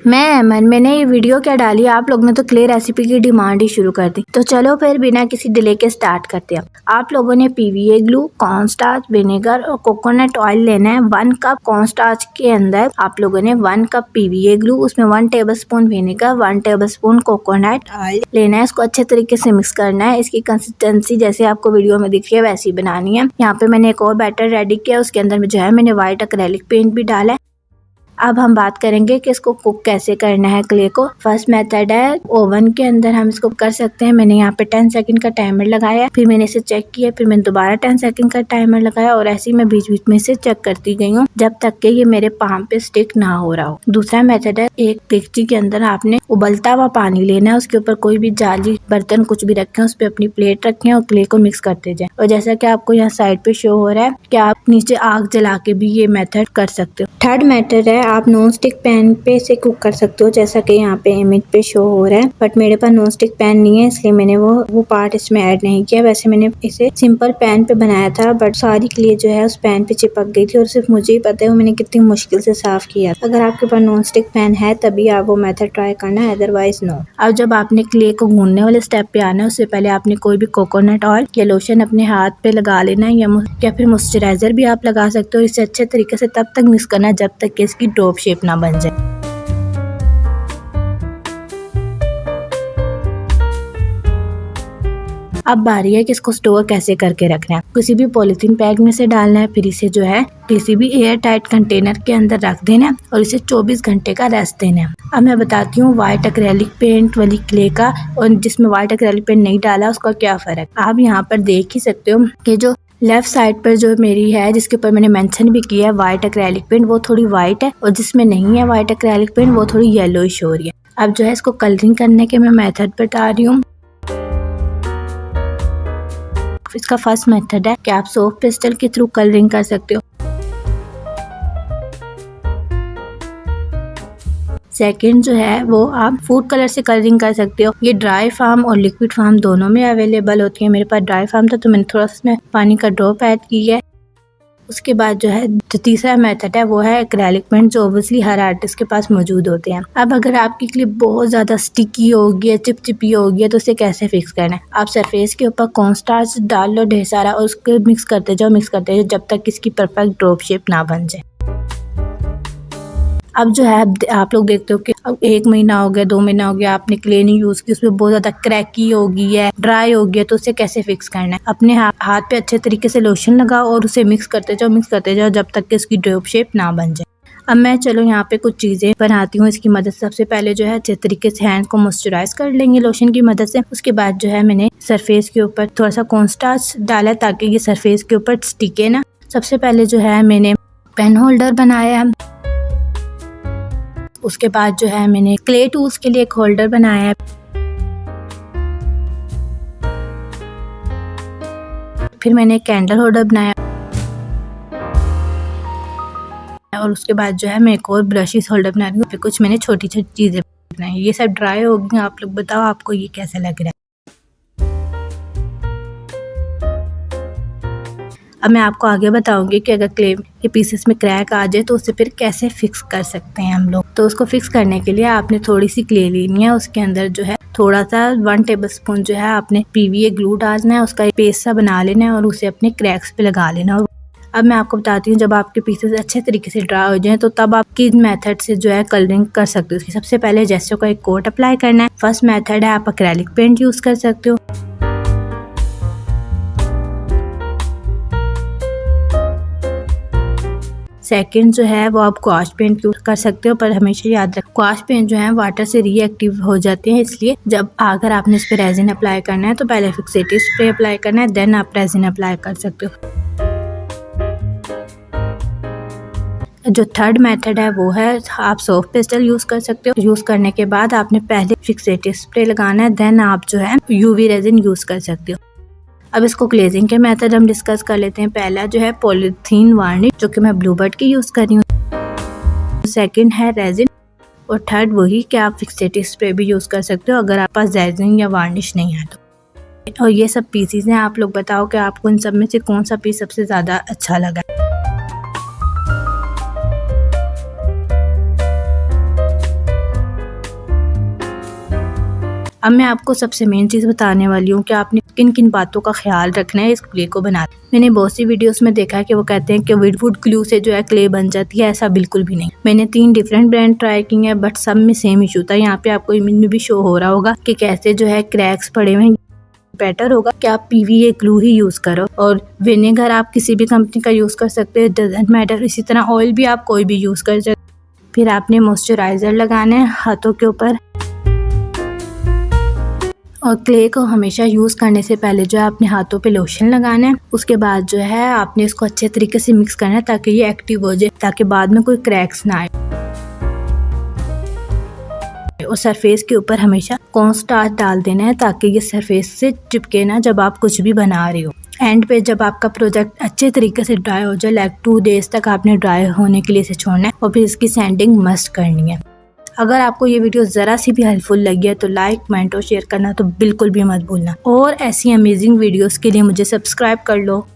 मैं मन मैंने ये वीडियो क्या डाली, आप लोग ने तो क्ले रेसिपी की डिमांड ही शुरू कर दी। तो चलो फिर बिना किसी डिले के स्टार्ट करते हैं। आप लोगों ने पीवीए ग्लू, कॉर्नस्टार्च, विनेगर और कोकोनट ऑयल लेना है। 1 कप कॉर्नस्टार्च के अंदर आप लोगों ने 1 कप पीवीए ग्लू, उसमें 1 tablespoon vinegar, 1 tablespoon coconut oil लेना है। इसको अच्छे तरीके से मिक्स करना है। इसकी कंसिस्टेंसी जैसे आपको वीडियो में दिख रही है वैसी बनानी है। यहाँ पे मैंने एक और बैटर रेडी किया, उसके अंदर में जो है मैंने व्हाइट एक्रेलिक पेंट भी डाला है। अब हम बात करेंगे कि इसको कुक कैसे करना है क्ले को। फर्स्ट मेथड है ओवन के अंदर हम इसको कर सकते हैं। मैंने यहाँ पे 10 सेकंड का टाइमर लगाया, फिर मैंने इसे चेक किया, फिर मैंने दोबारा 10 सेकंड का टाइमर लगाया और ऐसे ही मैं बीच बीच में से चेक करती गई हूँ जब तक कि ये मेरे पाम पे स्टिक ना हो रहा हो। दूसरा मेथड है, एक डेगची के अंदर आपने उबलता हुआ पानी लेना है, उसके ऊपर कोई भी जाली बर्तन कुछ भी रखें, उस पर अपनी प्लेट रखें और क्ले को मिक्स करते जाए। और जैसा कि आपको यहाँ साइड पे शो हो रहा है कि आप नीचे आग जला के भी ये मेथड कर सकते हो। थर्ड मेथड है, आप नॉन स्टिक पैन पे से कुक कर सकते हो, जैसा कि यहाँ पे इमेज पे शो हो रहा है। बट मेरे पास नॉन स्टिक पैन नहीं है इसलिए मैंने वो पार्ट इसमें ऐड नहीं किया। वैसे मैंने इसे सिंपल पैन पे बनाया था बट सारी क्ले जो है उस पैन पे चिपक गई थी और सिर्फ मुझे ही पता है वो मैंने कितनी मुश्किल से साफ किया। अगर आपके पास नॉन स्टिक पैन है तभी आप वो मेथड ट्राई करना है, अदरवाइज नो। अब जब आपने क्ले को गूंदने वाले स्टेप पे आना है उससे पहले आपने कोई भी कोकोनट ऑयल या लोशन अपने हाथ पे लगा लेना है या फिर मॉइस्चराइजर भी आप लगा सकते हो। इसे अच्छे तरीके से तब तक मिक्स करना जब तक कि इसकी डोप शेप ना बन जाए। अब बारी है कि इसको स्टोर कैसे करके रखना है। किसी भी पॉलिथीन बैग में से डालना है, फिर इसे जो है किसी भी एयर टाइट कंटेनर के अंदर रख देना है और इसे 24 घंटे का रेस्ट देना है। अब मैं बताती हूँ व्हाइट एक्रेलिक पेंट वाली क्ले का और जिसमें व्हाइट एक्रेलिक पेंट नहीं डाला उसका क्या फर्क। आप यहाँ पर देख ही सकते हो कि जो लेफ्ट साइड पर जो मेरी है जिसके ऊपर मैंने मेंशन भी किया है व्हाइट एक्रेलिक पेंट, वो थोड़ी व्हाइट है और जिसमें नहीं है व्हाइट एक्रेलिक पेंट वो थोड़ी येलोइश हो रही है। अब जो है इसको कलरिंग करने के मैं मेथड बता रही हूँ। इसका फर्स्ट मेथड है कि आप सॉफ्ट पेस्टल के थ्रू कलरिंग कर सकते हो। सेकंड जो है वो आप फूड कलर से कलरिंग कर सकते हो। ये ड्राई फार्म और लिक्विड फार्म दोनों में अवेलेबल होती है। मेरे पास ड्राई फार्म था तो मैंने थोड़ा सा इसमें पानी का ड्रॉप ऐड की है। उसके बाद जो है जो तीसरा मेथड है वो है एक्रेलिक पेंट, जो ऑब्वियसली हर आर्टिस्ट के पास मौजूद होते हैं। अब अगर आपकी क्लिप बहुत ज्यादा स्टिकी होगी है, चिपचिपी होगी है तो उसे कैसे फिक्स करना है। आप सरफेस के ऊपर कॉर्नस्टार्च डाल लो ढेर सारा और उसको मिक्स करते जाओ जब तक इसकी परफेक्ट ड्रॉप शेप ना बन जाए। अब जो है आप लोग देखते हो कि अब 1 महीना हो गया, 2 महीना हो गया, आपने क्ले नहीं यूज की, उसमें बहुत ज्यादा क्रैकी हो गई है, ड्राई हो गया, तो उसे कैसे फिक्स करना है। अपने हाथ पे अच्छे तरीके से लोशन लगाओ और उसे मिक्स करते जाओ जब तक कि इसकी ड्रॉप शेप ना बन जाए। अब मैं चलो यहाँ पे कुछ चीजें बनाती हूँ इसकी मदद से। सबसे पहले जो है अच्छे तरीके से हैंड को मॉइस्चराइज कर लेंगे लोशन की मदद से। उसके बाद जो है मैंने सरफेस के ऊपर थोड़ा सा कॉर्नस्टार्च डाला ताकि ये सरफेस के ऊपर स्टिके ना। सबसे पहले जो है मैंने पेन होल्डर बनाया, उसके बाद जो है मैंने क्ले टूल्स के लिए एक होल्डर बनाया है, फिर मैंने एक कैंडल होल्डर बनाया और उसके बाद जो है मैं एक और ब्रशेस होल्डर बना रही हूँ। फिर कुछ मैंने छोटी छोटी चीजें बनाई। ये सब ड्राई हो गई। आप लोग बताओ आपको ये कैसा लग रहा है। अब मैं आपको आगे बताऊंगी कि अगर क्ले के पीसेस में क्रैक आ जाए तो उसे फिर कैसे फिक्स कर सकते हैं हम लोग। तो उसको फिक्स करने के लिए आपने थोड़ी सी क्ले लेनी है, उसके अंदर जो है थोड़ा सा 1 टेबलस्पून जो है आपने पीवीए ग्लू डालना है, उसका एक पेस्ट सा बना लेना है और उसे अपने क्रैक्स पे लगा लेना। और अब मैं आपको बताती हूँ जब आपके पीसेस अच्छे तरीके से ड्राई हो जाएं तो तब आप किस मेथड से जो है कलरिंग कर सकते हो। सबसे पहले जेस्टो का एक कोट अप्लाई करना है। फर्स्ट मेथड है आप एक्रेलिक पेंट यूज कर सकते हो। सेकंड जो है वो आप क्वाश पेंट यूज कर सकते हो, पर हमेशा याद रखें क्वाश पेंट जो है वाटर से रिएक्टिव हो जाते हैं, इसलिए जब अगर आपने इस पे रेजिन अप्लाई करना है तो पहले फिक्सेटिव स्प्रे अप्लाई करना है, देन आप रेजिन अप्लाई कर सकते हो। जो थर्ड मेथड है वो है आप सॉफ्ट पेस्टल यूज कर सकते हो। यूज करने के बाद आपने पहले फिक्सेटिव स्प्रे लगाना है, देन आप जो है यूवी रेजिन यूज कर सकते हो। अब इसको ग्लेजिंग के मेथड हम डिस्कस कर लेते हैं। पहला जो है पॉलीथीन वार्निश, जो कि मैं ब्लूबर्ड की यूज कर रही हूँ। सेकंड है रेजिन और थर्ड वही कि आप फिक्सेटिव स्प्रे भी यूज कर सकते हो अगर आप पास रेजिन या वार्निश नहीं है तो। और ये सब पीसेस हैं, आप लोग बताओ कि आपको इन सब में से कौन सा पीस सबसे ज्यादा अच्छा लगा। अब मैं आपको सबसे मेन चीज़ बताने वाली हूँ कि आपने किन किन बातों का ख्याल रखना है इस क्ले को बनाते। मैंने बहुत सी वीडियोस में देखा है कि वो कहते हैं कि विडवुड ग्लू से जो है क्ले बन जाती है, ऐसा बिल्कुल भी नहीं। मैंने 3 डिफरेंट ब्रांड ट्राई की हैं बट सब में सेम इशू था। यहाँ पे आपको इमेज में भी शो हो रहा होगा कि कैसे जो है क्रैक्स पड़े हुए हैं। बेटर होगा कि आप पीवीए ग्लू ही यूज करो और विनेगर आप किसी भी कंपनी का यूज कर सकते हैं, डजंट मैटर। इसी तरह ऑयल भी आप कोई भी यूज कर सकते। फिर आपने मॉइस्चराइजर लगाना है हाथों के ऊपर और क्ले को हमेशा यूज़ करने से पहले जो है अपने हाथों पे लोशन लगाना है। उसके बाद जो है आपने इसको अच्छे तरीके से मिक्स करना है ताकि ये एक्टिव हो जाए, ताकि बाद में कोई क्रैक्स ना आए। और सरफेस के ऊपर हमेशा कॉर्न स्टार्च डाल देना है ताकि ये सरफेस से चिपके ना जब आप कुछ भी बना रहे हो। एंड पे जब आपका प्रोजेक्ट अच्छे तरीके से ड्राई हो जाए, लाइक 2 डेज तक आपने ड्राई होने के लिए इसे छोड़ना है और फिर इसकी सैंडिंग मस्ट करनी है। अगर आपको ये वीडियो ज़रा सी भी हेल्पफुल लगी है तो लाइक, कमेंट और शेयर करना तो बिल्कुल भी मत भूलना। और ऐसी अमेजिंग वीडियोस के लिए मुझे सब्सक्राइब कर लो।